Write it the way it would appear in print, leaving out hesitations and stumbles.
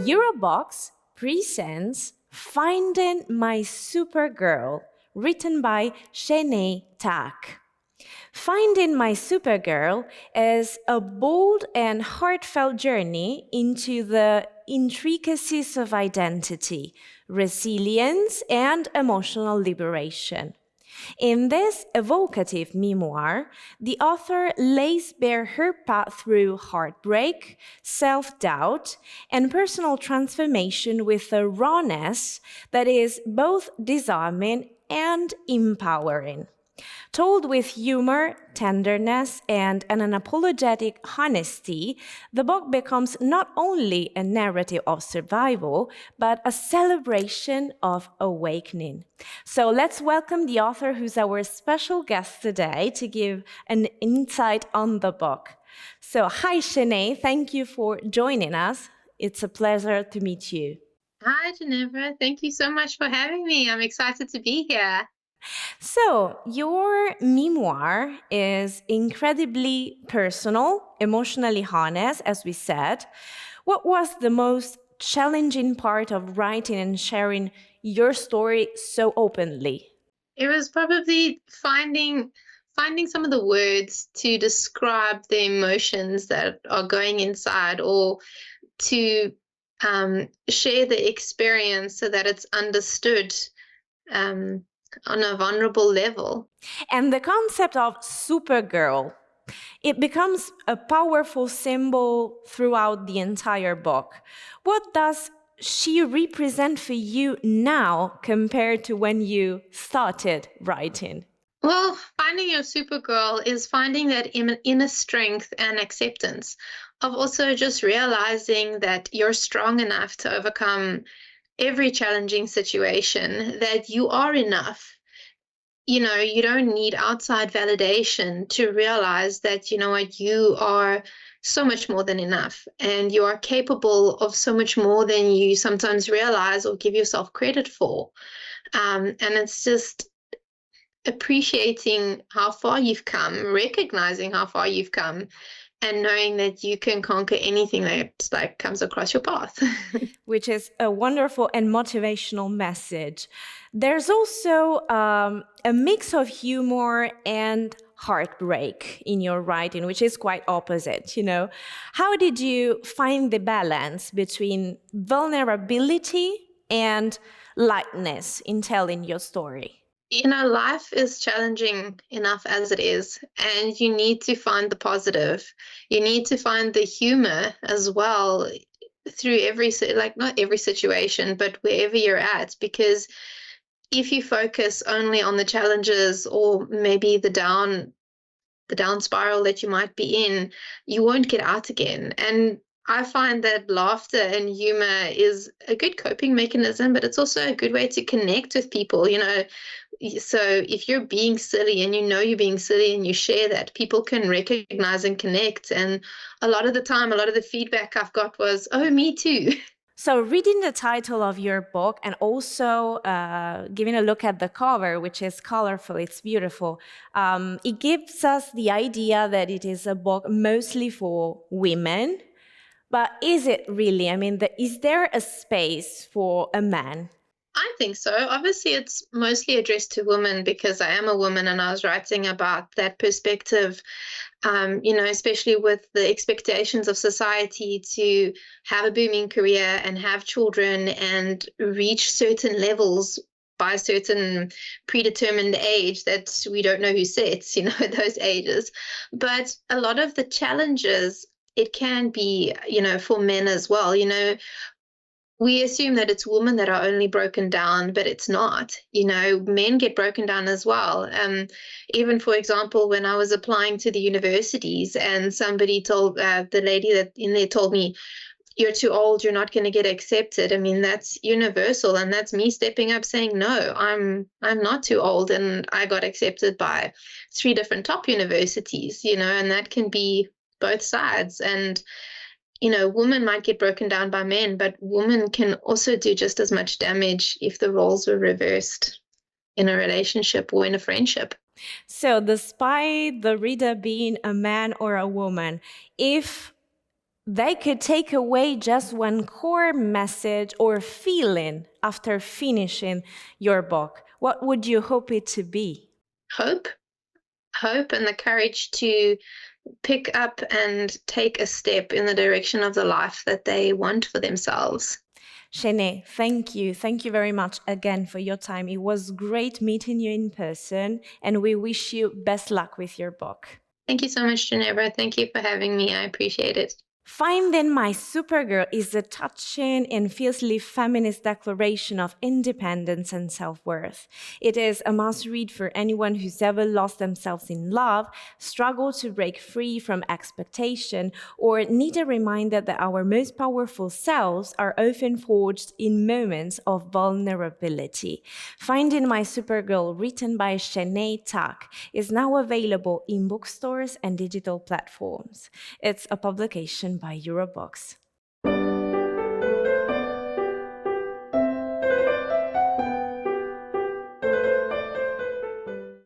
Eurobox presents Finding My Supergirl, written by Chene. Finding My Supergirl is a bold and heartfelt journey into the intricacies of identity, resilience, and emotional liberation. In this evocative memoir, the author lays bare her path through heartbreak, self-doubt, and personal transformation with a rawness that is both disarming and empowering. Told with humor, tenderness, and an unapologetic honesty, the book becomes not only a narrative of survival, but a celebration of awakening. So let's welcome the author, who's our special guest today, to give an insight on the book. So, hi, Chene. Thank you for joining us. It's a pleasure to meet you. Hi, Ginevra. Thank you so much for having me. I'm excited to be here. So, your memoir is incredibly personal, emotionally honest, as we said. What was the most challenging part of writing and sharing your story so openly? It was probably finding some of the words to describe the emotions that are going inside, or to share the experience so that it's understood on a vulnerable level. And the concept of Supergirl, it becomes a powerful symbol throughout the entire book. What does she represent for you now compared to when you started writing? Well, finding your Supergirl is finding that inner strength and acceptance of also just realizing that you're strong enough to overcome every challenging situation, that you are enough. You don't need outside validation to realize that, you know what, you are so much more than enough, and you are capable of so much more than you sometimes realize or give yourself credit for. And it's just appreciating how far you've come, recognizing how far you've come, and knowing that you can conquer anything that comes across your path. Which is a wonderful and motivational message. There's also a mix of humor and heartbreak in your writing, which is quite opposite, you know. How did you find the balance between vulnerability and lightness in telling your story? Life is challenging enough as it is, and you need to find the positive. You need to find the humor as well through not every situation, but wherever you're at, because if you focus only on the challenges, or maybe the down spiral that you might be in, you won't get out again. And I find that laughter and humor is a good coping mechanism, but it's also a good way to connect with people. So if you're being silly and you know you're being silly and you share that, people can recognize and connect. And a lot of the time, a lot of the feedback I've got was, oh, me too. So reading the title of your book and also giving a look at the cover, which is colorful, it's beautiful, it gives us the idea that it is a book mostly for women. But is it really? I mean, is there a space for a man? I think so. Obviously, it's mostly addressed to women because I am a woman, and I was writing about that perspective, especially with the expectations of society to have a booming career and have children and reach certain levels by a certain predetermined age that we don't know who sets, those ages. But a lot of the challenges, it can be, for men as well. We assume that it's women that are only broken down, but it's not. Men get broken down as well. Even, for example, when I was applying to the universities, and somebody told the lady that in there told me, "You're too old, you're not going to get accepted." I mean, that's universal, and that's me stepping up saying, "No, I'm not too old," and I got accepted by 3 different top universities. And that can be both sides. And women might get broken down by men, but women can also do just as much damage if the roles were reversed in a relationship or in a friendship. So despite the reader being a man or a woman, if they could take away just one core message or feeling after finishing your book, what would you hope it to be? Hope, hope, and the courage to pick up and take a step in the direction of the life that they want for themselves. Chene, thank you. Thank you very much again for your time. It was great meeting you in person, and we wish you best luck with your book. Thank you so much, Ginevra. Thank you for having me. I appreciate it. Finding My Supergirl is a touching and fiercely feminist declaration of independence and self-worth. It is a must-read for anyone who's ever lost themselves in love, struggled to break free from expectation, or need a reminder that our most powerful selves are often forged in moments of vulnerability. Finding My Supergirl, written by Chene, is now available in bookstores and digital platforms. It's a publication by Eurobox.